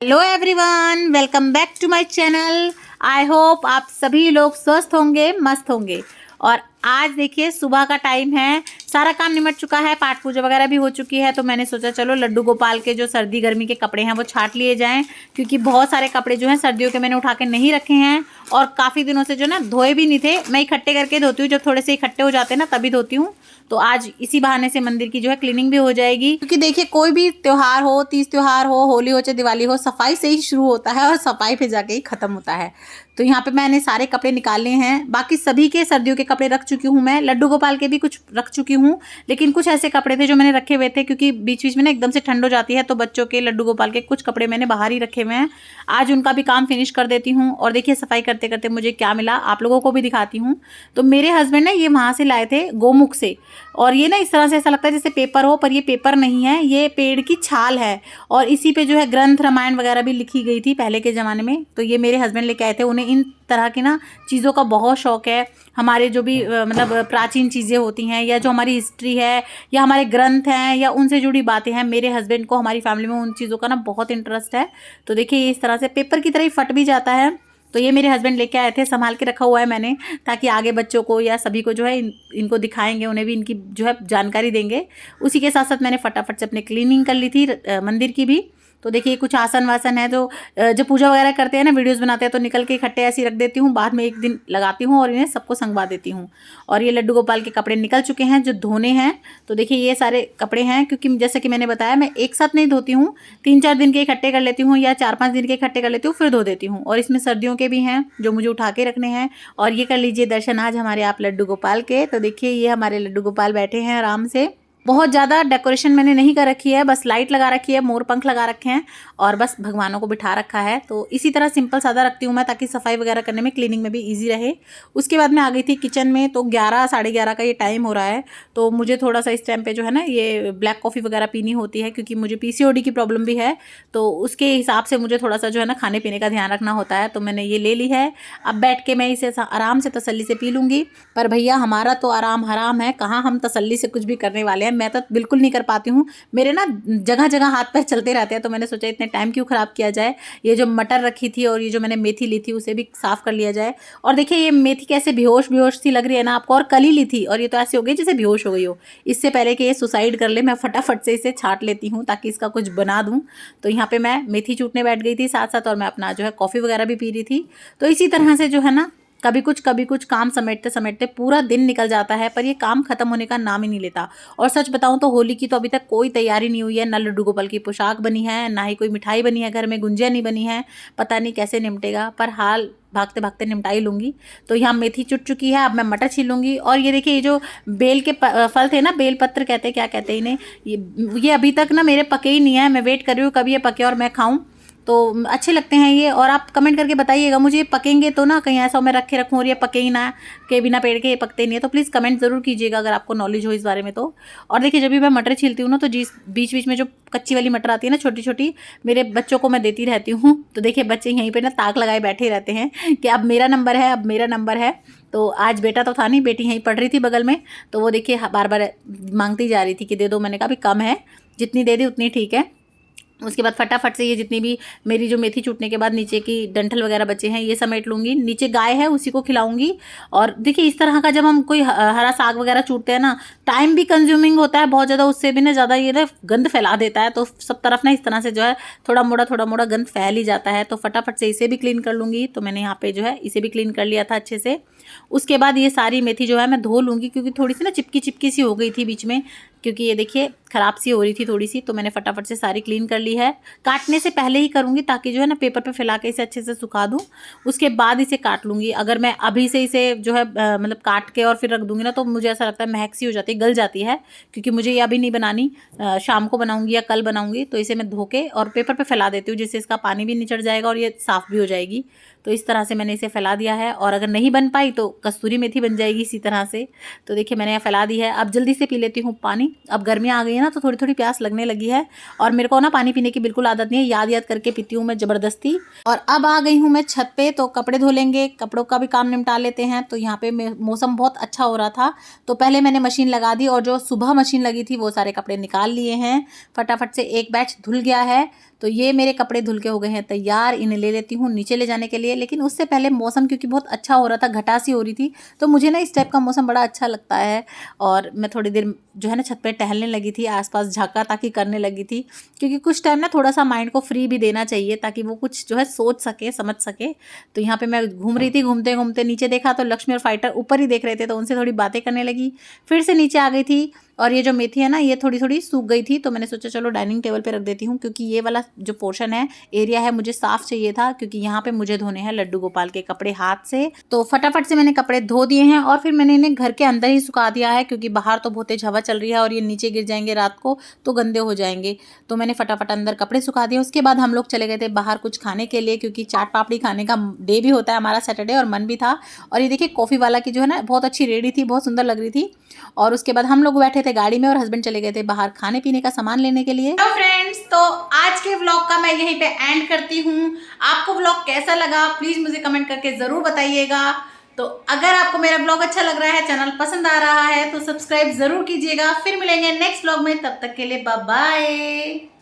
Hello everyone, welcome back to my channel. I hope आप सभी लोग स्वस्थ होंगे, मस्त होंगे। और आज देखिए सुबह का टाइम है, सारा काम निमट चुका है, पाठ पूजा वगैरह भी हो चुकी है। तो मैंने सोचा चलो लड्डू गोपाल के जो सर्दी गर्मी के कपड़े हैं वो छाट लिए जाएं, क्योंकि बहुत सारे कपड़े जो हैं सर्दियों के मैंने उठा के नहीं रखे हैं और काफ़ी दिनों से जो ना धोए भी नहीं थे। मैं इकट्ठे करके धोती हूँ, जब थोड़े से इकट्ठे हो जाते हैं ना तभी धोती हूँ। तो आज इसी बहाने से मंदिर की जो है क्लीनिंग भी हो जाएगी, क्योंकि देखिए कोई भी त्योहार हो, तीज त्योहार हो, होली हो चाहे दिवाली हो, सफाई से ही शुरू होता है और सफाई पे जाके ही खत्म होता है। तो यहाँ पे मैंने सारे कपड़े निकाले हैं, बाकी सभी के सर्दियों के कपड़े रख चुकी हूँ मैं, लड्डू गोपाल के भी कुछ रख चुकी हूँ। लेकिन कुछ ऐसे कपड़े थे जो मैंने रखे हुए थे, क्योंकि बीच बीच में ना एकदम से ठंड हो जाती है, तो बच्चों के लड्डू गोपाल के कुछ कपड़े मैंने बाहर ही रखे हुए हैं। आज उनका भी काम फिनिश कर देती हूँ। और देखिए सफाई करते करते मुझे क्या मिला आप लोगों को भी दिखाती हूँ। तो मेरे हस्बैंड ने ये वहाँ से लाए थे गोमुख से, और ये ना इस तरह से ऐसा लगता है जैसे पेपर हो, पर ये पेपर नहीं है, ये पेड़ की छाल है। और इसी पे जो है ग्रंथ रामायण वगैरह भी लिखी गई थी पहले के ज़माने में। तो ये मेरे हस्बैंड लेके आए थे, उन्हें इन तरह की ना चीज़ों का बहुत शौक है। हमारे जो भी मतलब प्राचीन चीज़ें होती हैं, या जो हमारी हिस्ट्री है, या हमारे ग्रंथ हैं, या उनसे जुड़ी बातें हैं, मेरे हस्बैंड को हमारी फैमिली में उन चीज़ों का ना बहुत इंटरेस्ट है। तो देखिए ये इस तरह से पेपर की तरह ही फट भी जाता है। तो ये मेरे हस्बैंड लेके आए थे, संभाल के रखा हुआ है मैंने, ताकि आगे बच्चों को या सभी को जो है इनको दिखाएंगे, उन्हें भी इनकी जो है जानकारी देंगे। उसी के साथ साथ मैंने फटाफट से अपने क्लीनिंग कर ली थी मंदिर की भी। तो देखिए कुछ आसन वासन है, जो पूजा वगैरह करते हैं ना, वीडियोस बनाते हैं, तो निकल के इकट्ठे ऐसे ही रख देती हूँ, बाद में एक दिन लगाती हूँ और इन्हें सबको संगवा देती हूँ। और ये लड्डू गोपाल के कपड़े निकल चुके हैं जो धोने हैं। तो देखिए ये सारे कपड़े हैं, क्योंकि जैसे कि मैंने बताया मैं एक साथ नहीं धोती हूँ, 3-4 दिन के इकट्ठे कर लेती हूँ, या 4-5 दिन के इकट्ठे कर लेती हूँ, फिर धो देती हूँ। और इसमें सर्दियों के भी हैं जो मुझे उठा के रखने हैं। और ये कर लीजिए दर्शन आज हमारे आप लड्डू गोपाल के। तो देखिए ये हमारे लड्डू गोपाल बैठे हैं आराम से। बहुत ज़्यादा डेकोरेशन मैंने नहीं कर रखी है, बस लाइट लगा रखी है, मोर पंख लगा रखे हैं, और बस भगवानों को बिठा रखा है। तो इसी तरह सिंपल सादा रखती हूँ मैं, ताकि सफाई वगैरह करने में, क्लीनिंग में भी इजी रहे। उसके बाद मैं आ गई थी किचन में। तो 11-11:30 का ये टाइम हो रहा है। तो मुझे थोड़ा सा इस टाइम पे जो है ना ये ब्लैक कॉफ़ी वगैरह पीनी होती है, क्योंकि मुझे पीसीओडी की प्रॉब्लम भी है। तो उसके हिसाब से मुझे थोड़ा सा जो है ना खाने पीने का ध्यान रखना होता है। तो मैंने ये ले ली है। अब बैठ के मैं इसे आराम से तसल्ली से पी लूँगी। पर भैया हमारा तो आराम हराम है, कहाँ हम तसल्ली से कुछ भी करने वाले हैं। मैं तो बिल्कुल नहीं कर पाती हूँ, मेरे ना जगह जगह हाथ पैर चलते रहते हैं। तो मैंने सोचा इतने टाइम क्यों ख़राब किया जाए, ये जो मटर रखी थी और ये जो मैंने मेथी ली थी उसे भी साफ़ कर लिया जाए। और देखिए ये मेथी कैसे बेहोश बेहोश सी लग रही है ना आपको, और कल ही ली थी, और ये तो ऐसे हो गई जैसे बेहोश हो गई हो। इससे पहले कि ये सुसाइड कर ले, मैं फटाफट से इसे छाट लेती हूँ ताकि इसका कुछ बना दूँ। तो यहाँ पर मैं मेथी चूटने बैठ गई थी साथ साथ, और मैं अपना जो है कॉफ़ी वगैरह भी पी रही थी। तो इसी तरह से जो है ना कभी कुछ काम समेटते समेटते पूरा दिन निकल जाता है, पर ये काम खत्म होने का नाम ही नहीं लेता। और सच बताऊं तो होली की तो अभी तक कोई तैयारी नहीं हुई है, ना लड्डू गोपाल की पोशाक बनी है, ना ही कोई मिठाई बनी है, घर में गुंजिया नहीं बनी है। पता नहीं कैसे निपटेगा, पर हाल भागते भागते निपटा ही लूँगी। तो यहाँ मेथी चुट चुकी है, अब मैं मटर छीलूँगी। और ये देखिए ये जो बेल के फल थे ना, बेल पत्र कहते हैं, क्या कहते हैं इन्हें, ये अभी तक ना मेरे पके ही नहीं है। मैं वेट कर रही हूँ कभी ये पके और मैं खाऊँ। तो अच्छे लगते हैं ये। और आप कमेंट करके बताइएगा मुझे, ये पकेंगे तो ना, कहीं ऐसा मैं रखे रखूँ और ये पके ही ना, के बिना पेड़ के ये पकते नहीं है। तो प्लीज़ कमेंट ज़रूर कीजिएगा अगर आपको नॉलेज हो इस बारे में तो। और देखिए जब भी मैं मटर छीलती हूँ ना, तो बीच बीच में जो कच्ची वाली मटर आती है ना छोटी छोटी, मेरे बच्चों को मैं देती रहती हूँ। तो देखिए बच्चे यहीं पर ना ताक लगाए बैठे रहते हैं कि अब मेरा नंबर है, अब मेरा नंबर है। तो आज बेटा तो था नहीं, बेटी यहीं पढ़ रही थी बगल में। तो वो देखिए बार बार मांगती जा रही थी कि दे दो। मैंने कहा भी कम है, जितनी दे दी उतनी ठीक है। उसके बाद फटाफट से ये जितनी भी मेरी जो मेथी छूटने के बाद नीचे की डंठल वगैरह बचे हैं ये समेट लूँगी। नीचे गाय है उसी को खिलाऊंगी। और देखिए इस तरह का जब हम कोई हरा साग वगैरह छूटते हैं ना, टाइम भी कंज्यूमिंग होता है बहुत ज़्यादा, उससे भी ना ज़्यादा ये ना गंद फैला देता है। तो सब तरफ ना इस तरह से जो है थोड़ा मोड़ा गंद फैल ही जाता है। तो फटाफट से इसे भी क्लीन कर लूँगी। तो मैंने यहाँ पे जो है इसे भी क्लीन कर लिया था अच्छे से। उसके बाद ये सारी मेथी जो है मैं धो लूँगी, क्योंकि थोड़ी सी ना चिपकी चिपकी सी हो गई थी बीच में, क्योंकि ये देखिए ख़राब सी हो रही थी थोड़ी सी। तो मैंने फटाफट से सारी क्लीन कर ली है। काटने से पहले ही करूँगी, ताकि जो है ना पेपर पे फैला के इसे अच्छे से सुखा दूँ, उसके बाद इसे काट लूँगी। अगर मैं अभी से इसे जो है मतलब काट के और फिर रख दूँगी ना, तो मुझे ऐसा लगता है महक सी हो जाती है, गल जाती है। क्योंकि मुझे ये अभी नहीं बनानी, शाम को बनाऊँगी या कल बनाऊँगी। तो इसे मैं धो के और पेपर पर फैला देती हूँ, जिससे इसका पानी भी निचड़ जाएगा और ये साफ़ भी हो जाएगी। तो इस तरह से मैंने इसे फैला दिया है। और अगर नहीं बन पाई तो कस्तूरी मेथी बन जाएगी इसी तरह से। तो देखिए मैंने यहाँ फैला दी है। अब जल्दी से पी लेती हूँ पानी। अब गर्मियाँ आ गई है ना, तो थोड़ी थोड़ी प्यास लगने लगी है। और मेरे को ना पानी पीने की बिल्कुल आदत नहीं है, याद याद करके पीती हूँ मैं ज़बरदस्ती। और अब आ गई हूँ मैं छत पे, तो कपड़े धो लेंगे, कपड़ों का भी काम निपटा लेते हैं। तो यहाँ पे मौसम बहुत अच्छा हो रहा था, तो पहले मैंने मशीन लगा दी, और जो सुबह मशीन लगी थी वो सारे कपड़े निकाल लिए हैं। फटाफट से एक बैच धुल गया है। तो ये मेरे कपड़े धुल के हो गए हैं तैयार, इन्हें ले लेती हूँ नीचे ले जाने के लिए। लेकिन उससे पहले मौसम क्योंकि बहुत अच्छा हो रहा था, घटा सी हो रही थी, तो मुझे ना इस टाइप का मौसम बड़ा अच्छा लगता है। और मैं थोड़ी देर जो है ना छत पे टहलने लगी थी, आसपास झाँका ताकि करने लगी थी, क्योंकि कुछ टाइम ना थोड़ा सा माइंड को फ्री भी देना चाहिए ताकि वो कुछ जो है सोच सके, समझ सके। तो यहाँ पे मैं घूम रही थी, घूमते घूमते नीचे देखा तो लक्ष्मी और फाइटर ऊपर ही देख रहे थे, तो उनसे थोड़ी बातें करने लगी। फिर से नीचे आ गई थी और ये जो मेथी है ना ये थोड़ी थोड़ी सूख गई थी, तो मैंने सोचा चलो डाइनिंग टेबल पे रख देती हूँ, क्योंकि ये वाला जो पोर्शन है, एरिया है, मुझे साफ चाहिए था, क्योंकि यहाँ पे मुझे धोने हैं लड्डू गोपाल के कपड़े हाथ से। तो फटाफट से मैंने कपड़े धो दिए हैं और फिर मैंने इन्हें घर के अंदर ही सुखा दिया है, क्योंकि बाहर तो बहुत तेज हवा चल रही है और ये नीचे गिर जाएंगे रात को तो गंदे हो जाएंगे। तो मैंने फटाफट अंदर कपड़े सुखा दिए। उसके बाद हम लोग चले गए थे बाहर कुछ खाने के लिए, क्योंकि चाट पापड़ी खाने का डे भी होता है हमारा सैटरडे, और मन भी था। और ये देखिए कॉफ़ी वाला की जो है ना बहुत अच्छी रेडी थी, बहुत सुंदर लग रही थी। और उसके बाद हम लोग बैठे थे गाड़ी में और हस्बैंड चले गए थे बाहर खाने पीने का सामान लेने के लिए। तो फ्रेंड्स, तो आज के व्लॉग का मैं यहीं पे एंड करती हूँ। आपको व्लॉग कैसा लगा प्लीज मुझे कमेंट करके जरूर बताइएगा। तो अगर आपको मेरा ब्लॉग अच्छा लग रहा है, चैनल पसंद आ रहा है, तो सब्सक्राइब जरूर कीजिएगा। फिर मिलेंगे नेक्स्ट व्लॉग में, तब तक के लिए बाय बाय।